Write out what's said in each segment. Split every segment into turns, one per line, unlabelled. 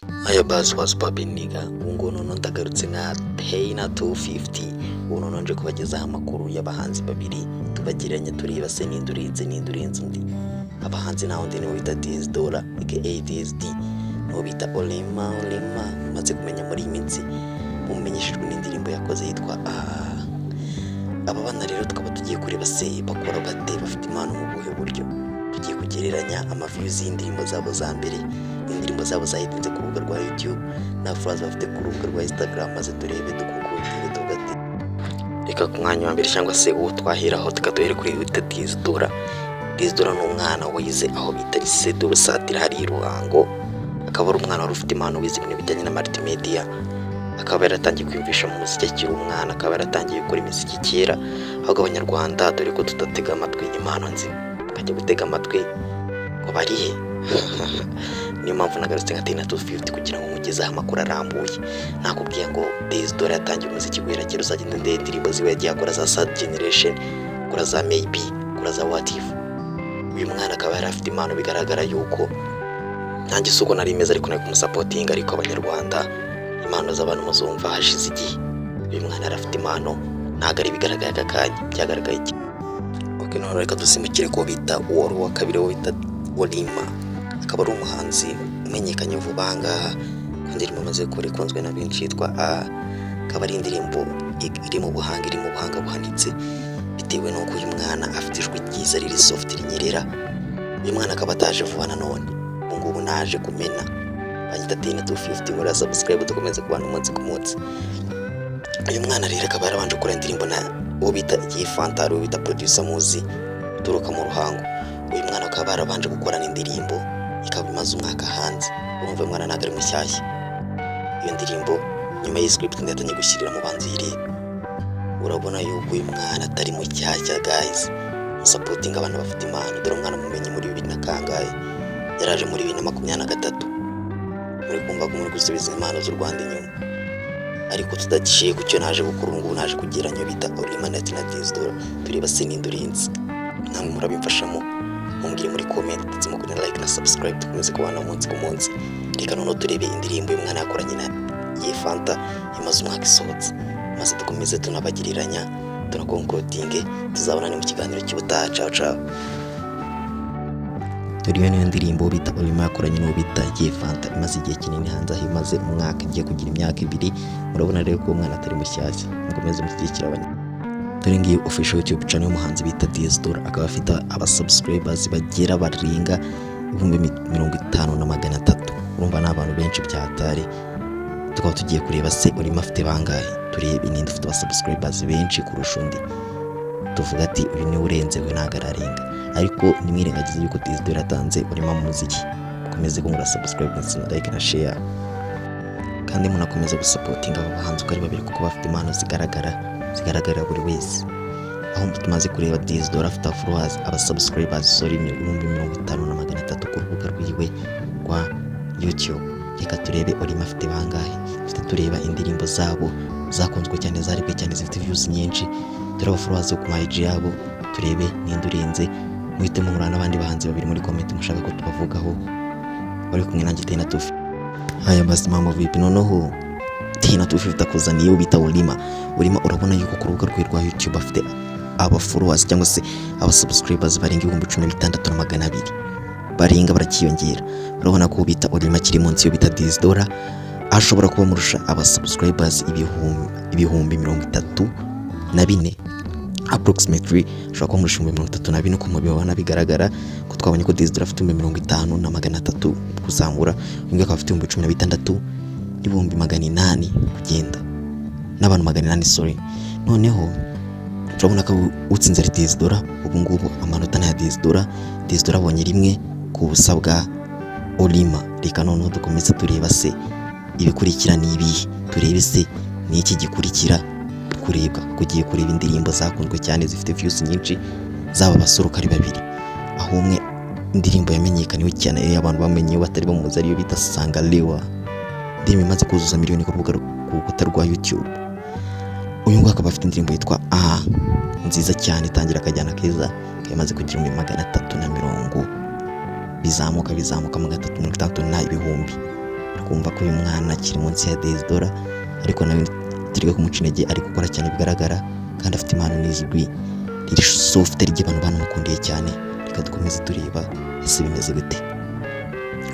Aya buzz was popping nigga ngo nono ndagarutse nka Taina 250 uno nonje kubagezaho amakuru y'abahanzi babiri tubagiranye tureba se n'indurinze undi abahanzi naho ndi niwe bita Dizdora aka DSD no bita Olima maze kumenya muri iminsi mumenyeshejwe n'indirimbo yakoze yitwa aba bana rero tukaba tugiye kureba se bakora bate bafite impano mu buhe buryo tugiye kugereranya amaviews y'indirimbo zabo za mbere indirimbo zabo zahitinze ku rubuga rwa YouTube na fans bafite ku rubuga rwa Instagram maze turebe dukukundire tugate reka ku mwanya wa mbere cyangwa se uwo twaheraho tukatuhere kuri Dizdora. Dizdora n'umwana wize aho bita lycée de Rusatira hari Ruhango, akaba ari umwana wari ufite impano wize ibintu bijyanye na multimedia, akaba yaratangiye kwiyumvisha mu muziki akiri umwana, akaba yaratangiye gukora imiziki kera aho abanyarwanda dore ko tutatega amatwi impano nzima tukajya gutega amatwi ko barihe niyo mpamvu nagarutse nka Taina 250 kugira ngo mugezeho amakuru arambuye. Nakubwiye ngo Dizdora yatangiye umuziki guhera kera uzagenda indirimbo ziwe yagiye akora za Sad Generation, akora za Maybe, akora za What If. Uyu mwana akaba yari afite impano bigaragara yuko nanjye suko nari meza ariko nari kumusapotinga, ariko abanyarwanda impano z'abantu muzumva hashize igihe. Uyu mwana yari afite impano ntago ari bigaragaye akakanya byagaragaye iki. Okay, none reka dusimukire ko bita uwo kabiri wo bita Olima, akaba ari umuhanzi umenyekanye vuba ngaha kandi irimo maze kurekonzwe na benshi yitwa akaba ari indirimbo iri mu buhanga buhanitse bitewe n'uko uyu mwana afite ijwi ryiza riri soft rinyerera. Uyu mwana akaba ataje vuba na none ngubu naje kumena bagita Taina 250 muri subscribe dukomeze kubana umunsi ku munsi. Uyu mwana rero akaba yarabanje gukora indirimbo na uwo bita Fantaro bita producer muzi turuka mu Ruhango. Uyu mwana akaba yarabanje gukora n'indirimbo ikaba imaze umwaka hanze, urumva mwana ntago ari mushyashya. Iyo ndirimbo nyuma y'iscript ndatangiye gushyirira mu banzi ireba, urabona yuko uyu mwana atari mushyashya guys. Supporting abantu bafite impano, dore umwana mumenye muri 2000 yaraje muri 2023 muri kumva ko muri gusubiza impano z'u Rwanda inyuma, ariko tudaciye ku cyo naje gukora ngo naje kugeranya bita Olima na Dizdora tureba se n'indurinze. Namwe murabimfashamo mumbwire muri comment ndetse mukore like na subscribe tukomeze kubana umunsi ku munsi. Reka none turebe indirimbo y'umwana yakoranye na Fanta imaze umwaka isohotse maze dukomeze tunabagiriranya tunakonkordinge tuzabonane mu kiganiro cy'ubutaha. Ciao. Turiyo niyo ndirimbo bita Olima yakoranye n'uwo bita Fanta imaze igihe kinini hanze, aho imaze umwaka igiye kugira imyaka 2. Murabona rero ko umwana atari mushyashya, mukomeze mushyigikira dore ngiye official YouTube channel y'umuhanzi bita Dizdora, akaba afite abasubscribers bagera baringa 50,300. Urumva n'abantu benshi byatari. Tukaba tugiye kureba se Olima afite bangahe, turebe ninde ufite abasubscribers benshi kurusha undi, tuvuga ati uyu ni urenze we nagararenga. Ariko nimwirengagize yuko Dizdora yatanze Olima mu muziki. Mukomeze kumura subscribe ndetse na like na share, kandi munakomeza gusupportinga abo bahanzi uko ari babiri kuko bafite impano zigaragara buri wese. Aho tumaze kureba Dizdora afite followers abasubscribers 50,300 ku rubuga rwiwe rwa YouTube. Reka turebe Olima afite bangahe, tureba indirimbo zabo zakunzwe cyane zaribwe cyane zifite views nyinshi, tureba followers ku IG yabo, turebe n'indurinze. Muhitemo muri n'abandi bahanzi babiri muri comment mushaka ko tubavugaho bari kumwe nanjye Taina 250. Haya basi mambo vipi, noneho Taina 250 akuzaniye ubita Olima. Urabona yuko ku rubuga rwe rwa YouTube afite aba followers cyangwa se aba subscribers barenga 16,200 barenga barakiyongera. Urabona ko ubita Olima kiri munsi yo bita Dizdora ashobora kuba murusha aba subscribers ibihumbi 34 approximately, ashobora kuba murusha 34 uko mubibona bigaragara ko twabonye ko Dizdora afite 50,300 kuzamura, undi akaba afite 16,800 kugenda n'abantu 800 sorry. Noneho turabona ko utsinze Dizdora ubu ngubu amanota na Dizdora abonye rimwe ku busa bwa Olima. Reka noneho dukomeze tureba se ibikurikira nibihe, turebe se ni iki gikurikira kurebwa. Kugiye kureba indirimbo zakunzwe cyane zifite views nyinshi zaba basoroka ari babiri, aho umwe indirimbo yamenyekaniwe cyane abantu bamenye batari bamuzi ariyo bita Sangalewa, indirimbo imaze kuzuza miliyoni ku rukuta rwa YouTube. Uyu ngo akaba afite indirimbo yitwa nziza cyane itangira akajyana keza, kayamaze kugira 330 bizamuka mu 360 na ibihumbi. kumva ko uyu mwana akiri munsi ya Desidora ariko nawe turiga kumuca intege ari gukora cyane bigaragara kandi afite impano n'ijwi riri soft ry'abantu banamukundiye cyane. Reka dukomeze tureba ese bimeze gute.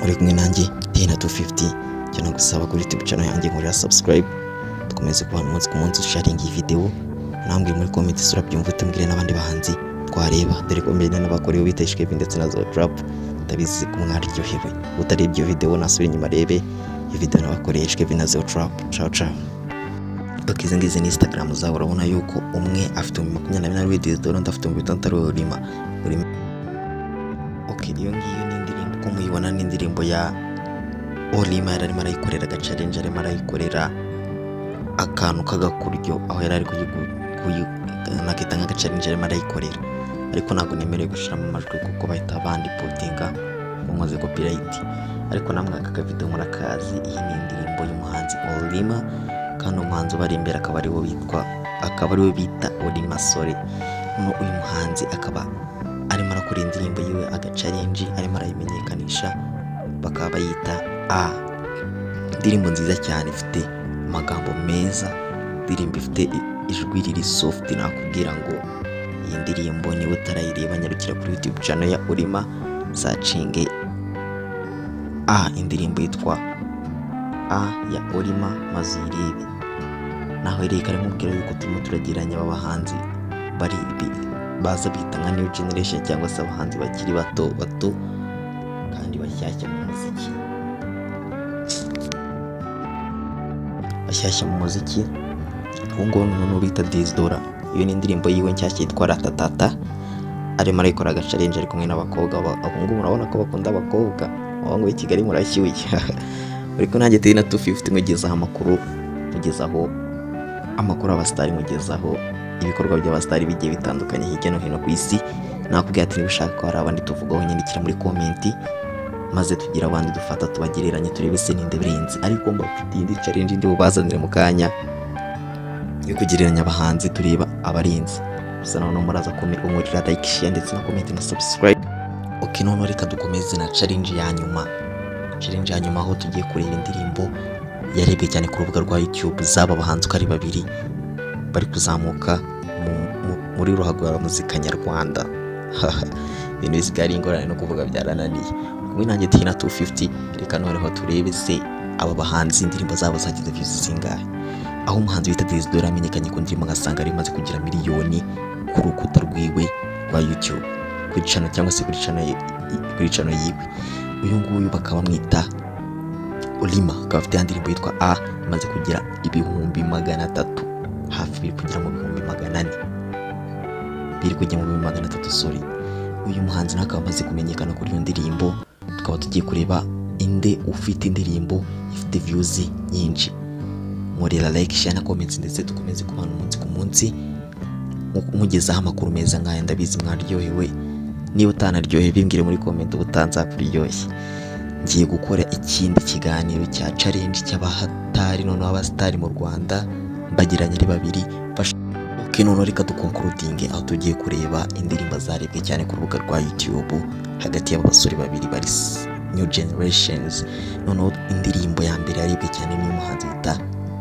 Uri kumwe nanjye Tena 250 cyane gusaba kuri YouTube channel yanjye nkorera subscribe, dukomeze kubana umunsi ku munsi sharing iyi video, nambwe muri comment sura byumva tumbwire n'abandi bahanzi twareba dore ko mbere n'abakorewe biteshwe ndetse na zo trap tabizi ku mwaryohewe. Utarebye video nasubira inyuma rebe iyi video n'abakoreshwe binazo trap. Ciao ciao. Izi ngizi ni Instagram zawe urabona yuko umwe afite 24 Desidora undi afite 60 Olima. Okay, iyo ngiyo ni indirimbo ko muyibona ni indirimbo ya Olima yari marayikorera challenge yari marayikorera akantu kagakuryo aho yari ari nakita nka challenge yari marayikorera ariko ntago nemereye gushira mu majwi kuko bahita bandi potinga umuze copyright ariko namwe aka video murakazi. Iyi ni indirimbo y'umuhanzi Olima kandi umuhanzi bari imbere akaba ari we bita Olima Sore. Uyu muhanzi akaba ari marakora indirimbo yiwe aga challenge ari marayimenyekanisha bakaba bayita indirimbo nziza cyane ifite amagambo meza, indirimbo ifite ijwi riri soft. Nakubwira ngo iyi ndirimbo niwe utarayireba nyarukira kuri YouTube channel ya Olima searching indirimbo yitwa ya Olima maze uyirebe. Naho reka remubwira yuko turimo turagiranya abahanzi bari baza bita nka new generation cyangwa se abahanzi bakiri bato kandi bashyashya mu muziki. Ahubwo none bita Desidora. Iyo ni indirimbo yiwe nshyashya yitwa Ratatata ari marayikora aga challenge ari kumwe n'abakobwa. Ahubwo murabona ko bakunda abakobwa abango Kigali murashyuye. Ariko nanjye Tena 250 mugezaho amakuru abastari, mugezaho ibikorwa by'abastari bigiye bitandukanye hirya no hino ku isi. Nakubwiye ati nibishaka ko hari abandi tuvugaho nyandikira muri comment maze tugira abandi dufata tubagereranye turebe se ninde birenze. Ariko mbafite indi challenge ndi bubazanire mu kanya yo kugereranya abahanzi tureba abarinzi. Gusa none muraza komerwa muri like, share ndetse na comment na subscribe. Okay, none reka dukomeze na challenge ya nyuma aho tugiye kureba indirimbo yarebwe cyane ku rubuga rwa YouTube zaba abahanzi ari babiri bari kuzamuka muri ruhago rwa muzika nyarwanda. Ibintu bisigari ingorane no kuvuga byarananiye. Kumwe nanjye Tena 250 reka noneho turebe se aba bahanzi indirimbo zabo zagize views zingahe. Aho umuhanzi wita Desidora amenyekanye ku ndirimbo ngasanga ari maze kugira miliyoni ku rukuta rwiwe rwa YouTube kuri channel cyangwa se kuri channel yiwe. Uyu nguyu bakaba mwita Olima akaba afite indirimbo yitwa imaze kugira 300,000 hafi biri kugira mu 400,000 biri kujya mu 300 sorry. Uyu muhanzi nakaba amaze kumenyekana kuri iyo ndirimbo. Tukaba tugiye kureba inde ufite indirimbo ifite views nyinshi. Murira like, share na comments ndetse dukomeze kubana umunsi ku munsi mugezaho amakuru meza nkaya. Ndabizi mwaryohewe, niba utanaryohewe bimbwire muri comment ubutanza kuryoshye. Ngiye gukora ikindi kiganiro cya challenge cy'abahatari none abastari mu Rwanda mbagiranye ari babiri. Okay, none reka dukonkurudinge aho tugiye kureba indirimbo zarebwe cyane ku rubuga rwa YouTube hagati y'abasore babiri bari new generations. None indirimbo ya mbere yarebwe cyane ni umuhanzi wita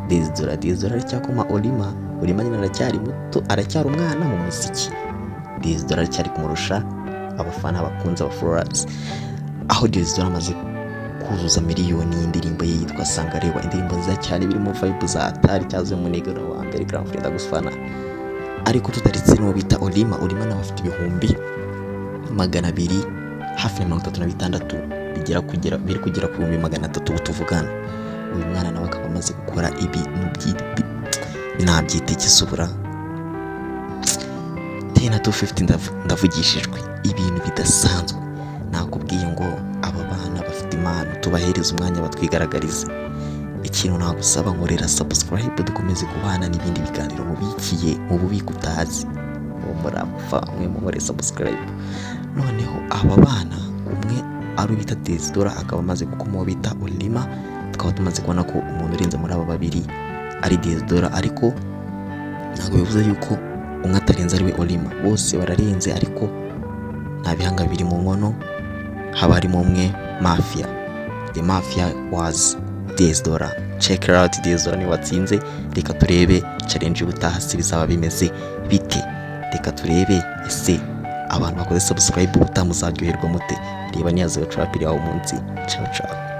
Desidora aracyakoma Olima nyine aracyari muto, aracyari umwana mu muziki. Desidora aracyari kumurusha abafana bakunze aba followers. Aho Desidora amaze kuzuza miliyoni y'indirimbo ye yitwa Sangarewa. Indirimbo nziza cyane birimo vibe za atari cyazo mu negero wa mbere Grand Freda gusfana. Ariko tutaritse no bita Olima nawe afite 200,000 hafi 36 biri kugera ku 300 tuvugana. Uyu mwana nawe akaba amaze gukora ibintu nabyita ikisubura. Tena 250 ndavugishijwe ibintu bidasanzwe. Nakubwiye ngo aba bana bafite impano tubahereza umwanya batwigaragarize. Ikintu nagusaba nkorera subscribe dukomeze kubana n'ibindi biganiro mubikiye mu bubiko utazi. Murapfa mwe muri subscribe. Noneho aba bana umwe ari bita Desidora akaba amaze gukomo bita Olima. Tukaba tumaze kubona ko umuntu urenze muri aba babiri ari Desidora, ariko ntabwo bivuze yuko umwe atarenze ari we Olima. Bose bararenze ariko nta bihanga biri mu nkono. Haba harimo umwe Mafia. The Mafia was Diaspora. Check it out, Diaspora ni watsinze. Reka turebe challenge y'ubutaha si bizaba bimeze bite. Reka turebe ese abantu bakoze subscribe ubutaha muzaryoherwa mute. Reba niyazo trap iri aho munsi. Ciao ciao.